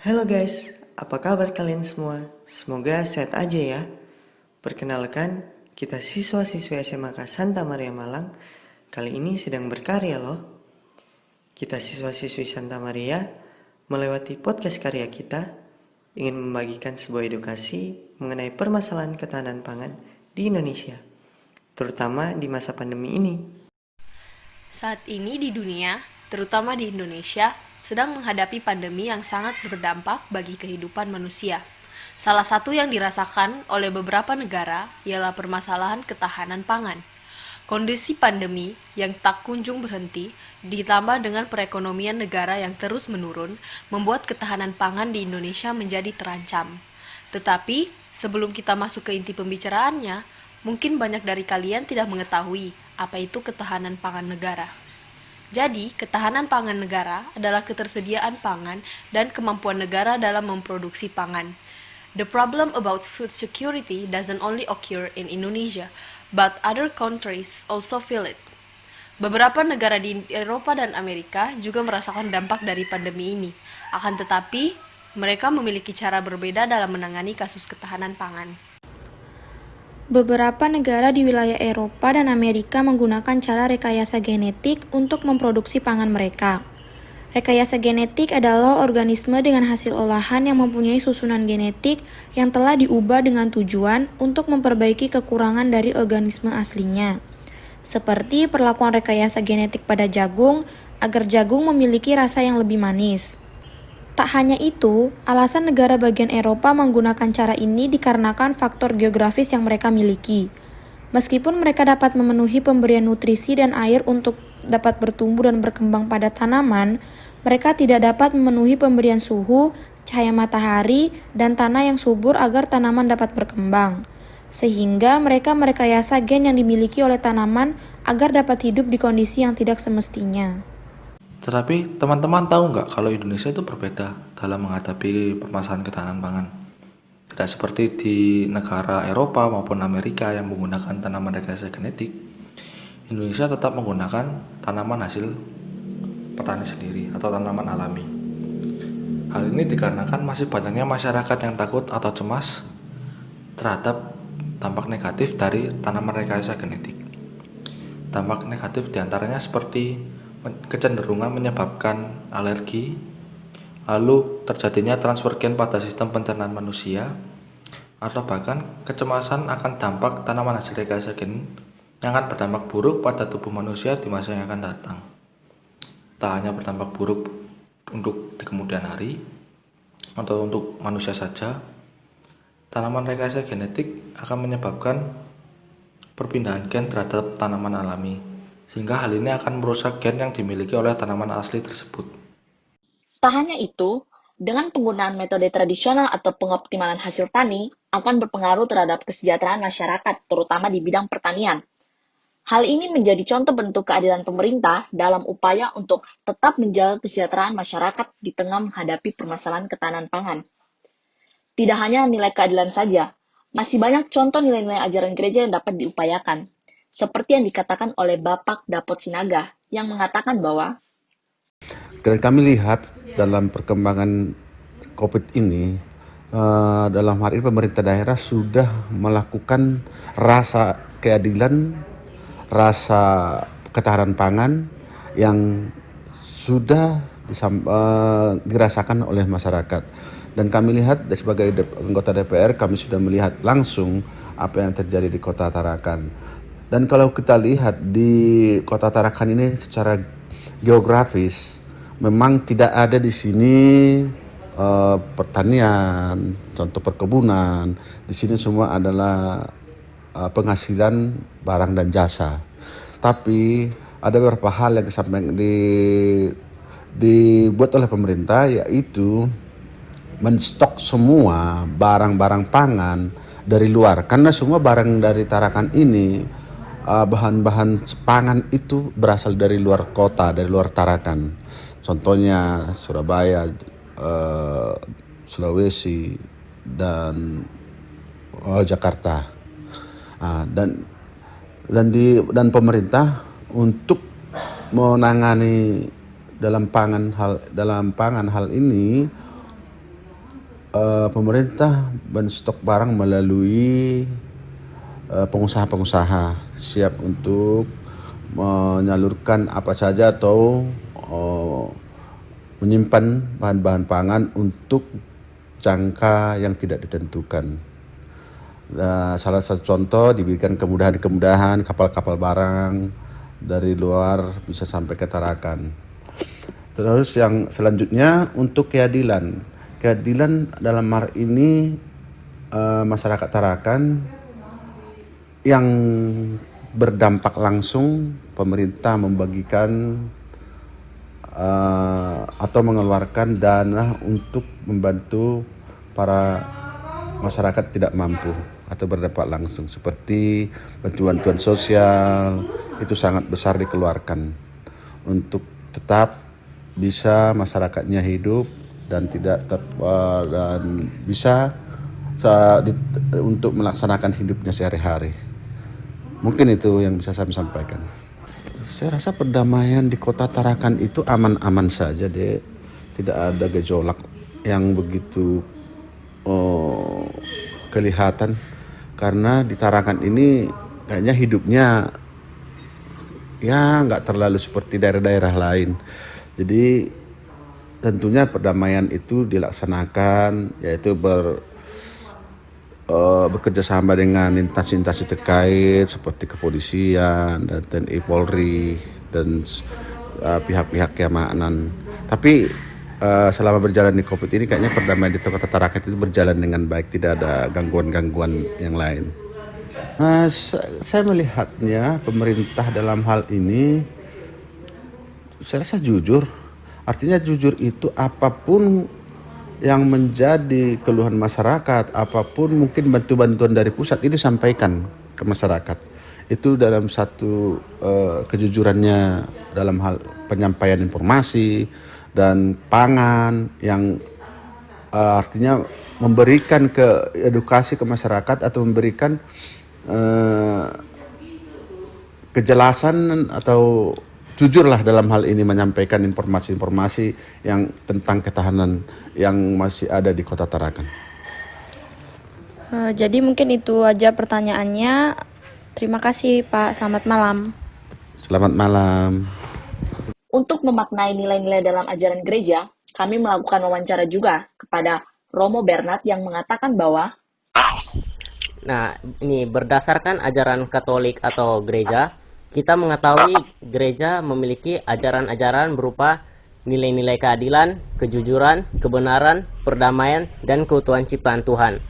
Halo guys, apa kabar kalian semua? Semoga sehat aja ya. Perkenalkan, kita siswa-siswi SMK Santa Maria Malang kali ini sedang berkarya loh. Kita siswa-siswi Santa Maria melewati podcast karya kita ingin membagikan sebuah edukasi mengenai permasalahan ketahanan pangan di Indonesia, terutama di masa pandemi ini. Saat ini di dunia, terutama di Indonesia, sedang menghadapi pandemi yang sangat berdampak bagi kehidupan manusia. Salah satu yang dirasakan oleh beberapa negara ialah permasalahan ketahanan pangan. Kondisi pandemi yang tak kunjung berhenti, ditambah dengan perekonomian negara yang terus menurun, membuat ketahanan pangan di Indonesia menjadi terancam. Tetapi, sebelum kita masuk ke inti pembicaraannya, mungkin banyak dari kalian tidak mengetahui apa itu ketahanan pangan negara. Jadi, ketahanan pangan negara adalah ketersediaan pangan dan kemampuan negara dalam memproduksi pangan. The problem about food security doesn't only occur in Indonesia, but other countries also feel it. Beberapa negara di Eropa dan Amerika juga merasakan dampak dari pandemi ini. Akan tetapi, mereka memiliki cara berbeda dalam menangani kasus ketahanan pangan. Beberapa negara di wilayah Eropa dan Amerika menggunakan cara rekayasa genetik untuk memproduksi pangan mereka. Rekayasa genetik adalah organisme dengan hasil olahan yang mempunyai susunan genetik yang telah diubah dengan tujuan untuk memperbaiki kekurangan dari organisme aslinya. Seperti perlakuan rekayasa genetik pada jagung, agar jagung memiliki rasa yang lebih manis. Tak hanya itu, alasan negara bagian Eropa menggunakan cara ini dikarenakan faktor geografis yang mereka miliki. Meskipun mereka dapat memenuhi pemberian nutrisi dan air untuk dapat bertumbuh dan berkembang pada tanaman, mereka tidak dapat memenuhi pemberian suhu, cahaya matahari, dan tanah yang subur agar tanaman dapat berkembang. Sehingga mereka merekayasa gen yang dimiliki oleh tanaman agar dapat hidup di kondisi yang tidak semestinya. Tetapi teman-teman tahu nggak kalau Indonesia itu berbeda dalam menghadapi permasalahan ketahanan pangan? Tidak seperti di negara Eropa maupun Amerika yang menggunakan tanaman rekayasa genetik, Indonesia tetap menggunakan tanaman hasil petani sendiri atau tanaman alami. Hal ini dikarenakan masih banyaknya masyarakat yang takut atau cemas terhadap dampak negatif dari tanaman rekayasa genetik. Dampak negatif diantaranya seperti kecenderungan menyebabkan alergi, lalu terjadinya transfer gen pada sistem pencernaan manusia, atau bahkan kecemasan akan dampak tanaman hasil rekayasa gen yang akan berdampak buruk pada tubuh manusia di masa yang akan datang. Tak hanya berdampak buruk untuk di kemudian hari atau untuk manusia saja, tanaman rekayasa genetik akan menyebabkan perpindahan gen terhadap tanaman alami, sehingga hal ini akan merusak gen yang dimiliki oleh tanaman asli tersebut. Tak hanya itu, dengan penggunaan metode tradisional atau pengoptimalan hasil tani akan berpengaruh terhadap kesejahteraan masyarakat, terutama di bidang pertanian. Hal ini menjadi contoh bentuk keadilan pemerintah dalam upaya untuk tetap menjaga kesejahteraan masyarakat di tengah menghadapi permasalahan ketahanan pangan. Tidak hanya nilai keadilan saja, masih banyak contoh nilai-nilai ajaran gereja yang dapat diupayakan, seperti yang dikatakan oleh Bapak Dapot Sinaga, yang mengatakan bahwa Dan kami lihat dalam perkembangan COVID ini, dalam hal ini pemerintah daerah sudah melakukan rasa keadilan, rasa ketahanan pangan yang sudah dirasakan oleh masyarakat. Dan kami lihat sebagai anggota DPR, kami sudah melihat langsung apa yang terjadi di Kota Tarakan. Dan kalau kita lihat di Kota Tarakan ini secara geografis, memang tidak ada di sini pertanian, contoh perkebunan. Di sini semua adalah penghasilan barang dan jasa. Tapi ada beberapa hal yang dibuat oleh pemerintah, yaitu menstok semua barang-barang pangan dari luar. Karena semua barang dari Tarakan ini, bahan-bahan pangan itu berasal dari luar kota, dari luar Tarakan. Contohnya Surabaya, Sulawesi, dan Jakarta. Dan pemerintah untuk menangani dalam pangan hal ini pemerintah menstok barang melalui pengusaha-pengusaha siap untuk menyalurkan apa saja atau menyimpan bahan-bahan pangan untuk jangka yang tidak ditentukan. Salah satu contoh diberikan kemudahan-kemudahan kapal-kapal barang dari luar bisa sampai ke Tarakan. Terus yang selanjutnya untuk keadilan. Keadilan dalam hal ini masyarakat Tarakan yang berdampak langsung pemerintah membagikan atau mengeluarkan dana untuk membantu para masyarakat tidak mampu atau berdampak langsung seperti bantuan sosial itu sangat besar dikeluarkan untuk tetap bisa masyarakatnya hidup dan tidak dan bisa untuk melaksanakan hidupnya sehari-hari. Mungkin itu yang bisa saya sampaikan. Saya rasa perdamaian di kota Tarakan itu aman-aman saja deh. Tidak ada gejolak yang begitu kelihatan. Karena di Tarakan ini kayaknya hidupnya ya nggak terlalu seperti daerah-daerah lain. Jadi tentunya perdamaian itu dilaksanakan yaitu bekerja sama dengan instansi-instansi terkait seperti kepolisian dan TNI Polri dan pihak-pihak keamanan. Tapi selama berjalan di COVID ini kayaknya perdamaian di Kota Tarakan itu berjalan dengan baik, tidak ada gangguan-gangguan yang lain. Saya melihatnya pemerintah dalam hal ini saya rasa jujur. Artinya jujur itu apapun yang menjadi keluhan masyarakat, apapun mungkin bantuan dari pusat ini sampaikan ke masyarakat. Itu dalam satu kejujurannya dalam hal penyampaian informasi dan pangan yang artinya memberikan edukasi ke masyarakat atau memberikan kejelasan atau jujurlah dalam hal ini menyampaikan informasi-informasi yang tentang ketahanan yang masih ada di Kota Tarakan. Jadi mungkin itu aja pertanyaannya. Terima kasih Pak, selamat malam. Selamat malam. Untuk memaknai nilai-nilai dalam ajaran gereja, kami melakukan wawancara juga kepada Romo Bernard yang mengatakan bahwa Nah, ini berdasarkan ajaran Katolik atau gereja, kita mengetahui gereja memiliki ajaran-ajaran berupa nilai-nilai keadilan, kejujuran, kebenaran, perdamaian, dan keutuhan ciptaan Tuhan.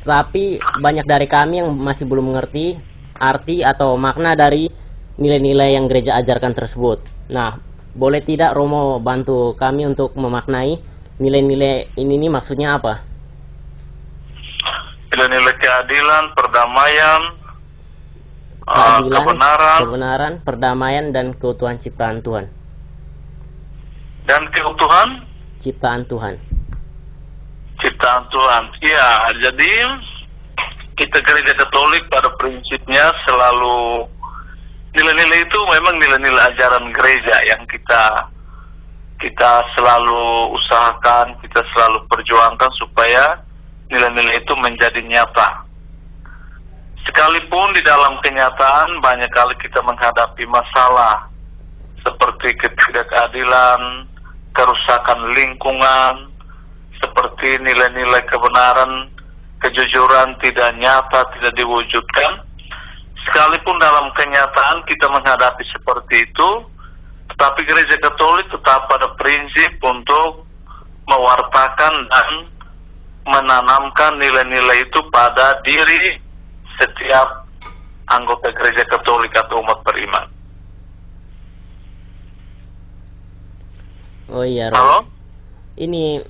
Tetapi banyak dari kami yang masih belum mengerti arti atau makna dari nilai-nilai yang gereja ajarkan tersebut. Nah, boleh tidak Romo bantu kami untuk memaknai nilai-nilai ini maksudnya apa? Nilai-nilai keadilan, perdamaian, kebenaran, perdamaian, dan keutuhan ciptaan Tuhan. Dan keutuhan? Ciptaan Tuhan. Ciptaan Tuhan. Ya, jadi kita gereja Katolik pada prinsipnya selalu nilai-nilai itu memang nilai-nilai ajaran gereja yang kita selalu usahakan, kita selalu perjuangkan supaya nilai-nilai itu menjadi nyata. Sekalipun di dalam kenyataan banyak kali kita menghadapi masalah seperti ketidakadilan, kerusakan lingkungan, seperti nilai-nilai kebenaran, kejujuran tidak nyata, tidak diwujudkan. Sekalipun dalam kenyataan kita menghadapi seperti itu, tetapi Gereja Katolik tetap pada prinsip untuk mewartakan dan menanamkan nilai-nilai itu pada diri setiap anggota Gereja Katolik atau umat beriman. Oh iya, Rom. Halo? Ini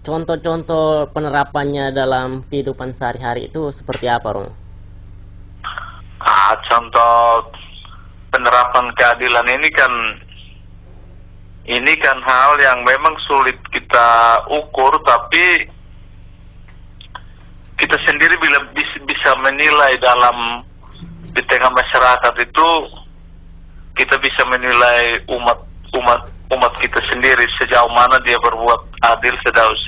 contoh-contoh penerapannya dalam kehidupan sehari-hari itu seperti apa, Rom? Contoh penerapan keadilan ini kan hal yang memang sulit kita ukur, tapi kita sendiri bila bisa menilai dalam di tengah masyarakat itu, kita bisa menilai umat kita sendiri sejauh mana dia berbuat adil,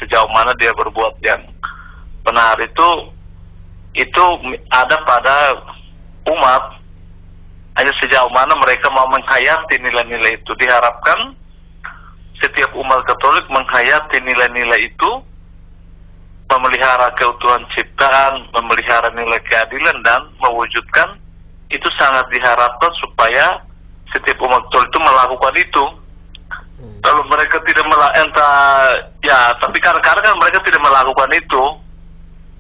sejauh mana dia berbuat yang benar itu ada pada umat. Hanya sejauh mana mereka mau menghayati nilai-nilai itu. Diharapkan setiap umat Katolik menghayati nilai-nilai itu, memelihara keutuhan ciptaan, memelihara nilai keadilan, dan mewujudkan. Itu sangat diharapkan supaya setiap umat Katolik itu melakukan itu. Kalau mereka tidak tapi kadang-kadang kan mereka tidak melakukan itu.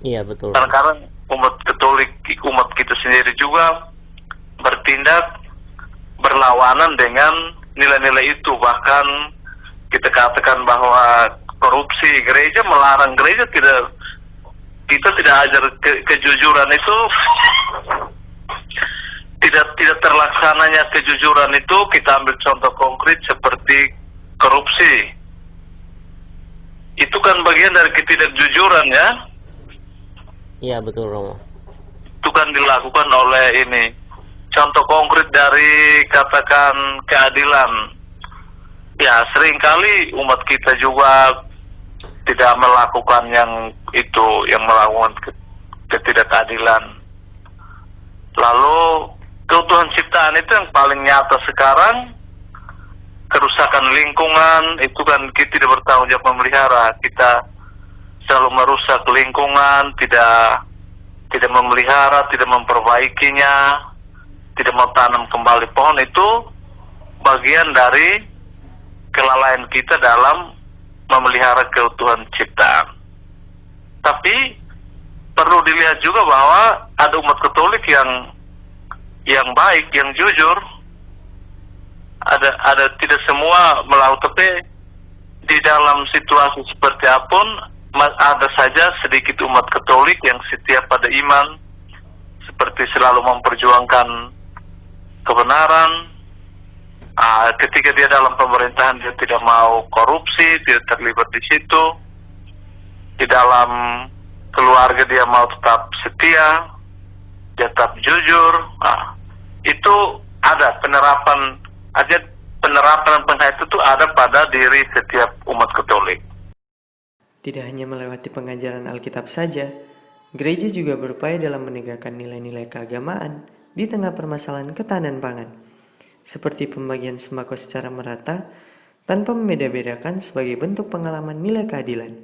Iya, betul. Kadang-kadang umat Katolik, umat kita sendiri juga bertindak berlawanan dengan nilai-nilai itu. Bahkan kita katakan bahwa korupsi, gereja melarang, gereja kita tidak ajar kejujuran itu, tidak terlaksananya kejujuran itu. Kita ambil contoh konkret seperti korupsi. Itu kan bagian dari ketidakjujuran, ya. Iya, betul, Romo. Itu kan dilakukan oleh ini. Contoh konkret dari katakan keadilan. Ya, seringkali umat kita juga tidak melakukan yang itu, yang melakukan ketidakadilan. Lalu keutuhan ciptaan itu yang paling nyata sekarang. Kerusakan lingkungan itu kan kita tidak bertanggung jawab memelihara. Kita selalu merusak lingkungan, tidak memelihara, tidak memperbaikinya, tidak mau tanam kembali pohon. Itu bagian dari kelalaian kita dalam memelihara keutuhan ciptaan. Tapi perlu dilihat juga bahwa ada umat Katolik yang baik, yang jujur. Ada tidak semua melakukan, tapi di dalam situasi seperti apapun ada saja sedikit umat Katolik yang setia pada iman, seperti selalu memperjuangkan kebenaran. Ketika dia dalam pemerintahan, dia tidak mau korupsi, tidak terlibat di situ. Di dalam keluarga dia mau tetap setia, dia tetap jujur. Itu ada penerapan penghayatan itu ada pada diri setiap umat Katolik. Tidak hanya melewati pengajaran Alkitab saja, gereja juga berupaya dalam menegakkan nilai-nilai keagamaan di tengah permasalahan ketahanan pangan, seperti pembagian sembako secara merata tanpa membeda-bedakan sebagai bentuk pengalaman nilai keadilan,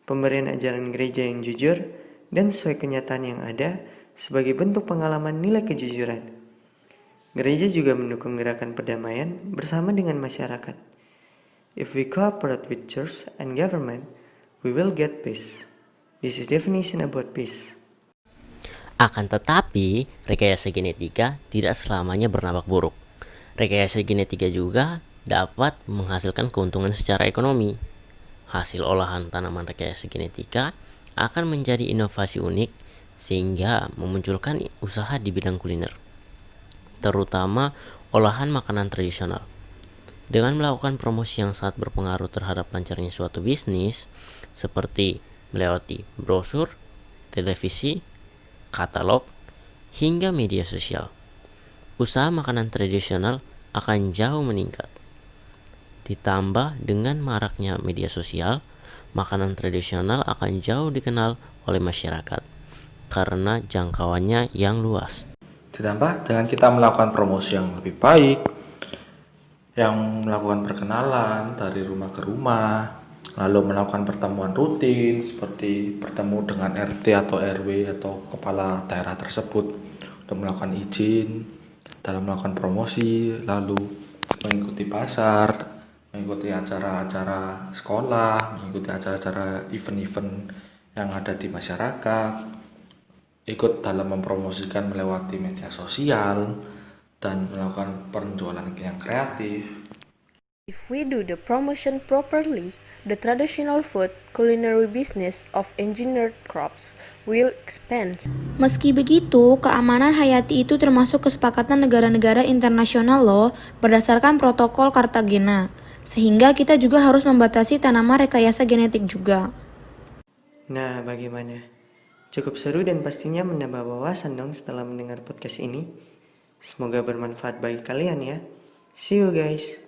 pemberian ajaran gereja yang jujur dan sesuai kenyataan yang ada sebagai bentuk pengalaman nilai kejujuran. Gereja juga mendukung gerakan perdamaian bersama dengan masyarakat. If we cooperate with church and government, we will get peace. This is definition about peace. Akan tetapi, rekayasa genetika tidak selamanya bernampak buruk. Rekayasa genetika juga dapat menghasilkan keuntungan secara ekonomi. Hasil olahan tanaman rekayasa genetika akan menjadi inovasi unik sehingga memunculkan usaha di bidang kuliner, terutama olahan makanan tradisional. Dengan melakukan promosi yang sangat berpengaruh terhadap lancarnya suatu bisnis, seperti melewati brosur, televisi, katalog, hingga media sosial, usaha makanan tradisional akan jauh meningkat. Ditambah dengan maraknya media sosial, makanan tradisional akan jauh dikenal oleh masyarakat karena jangkauannya yang luas. Ditambah dengan kita melakukan promosi yang lebih baik, yang melakukan perkenalan dari rumah ke rumah, lalu melakukan pertemuan rutin seperti bertemu dengan RT atau RW atau kepala daerah tersebut untuk melakukan izin dalam melakukan promosi, lalu mengikuti pasar, mengikuti acara-acara sekolah, mengikuti acara-acara event-event yang ada di masyarakat, ikut dalam mempromosikan melewati media sosial, dan melakukan penjualan yang kreatif. If we do the promotion properly, the traditional food culinary business of engineered crops will expand. Meski begitu, keamanan hayati itu termasuk kesepakatan negara-negara internasional loh berdasarkan protokol Cartagena. Sehingga kita juga harus membatasi tanaman rekayasa genetik juga. Nah, bagaimana? Cukup seru dan pastinya menambah wawasan dong setelah mendengar podcast ini. Semoga bermanfaat bagi kalian ya. See you guys.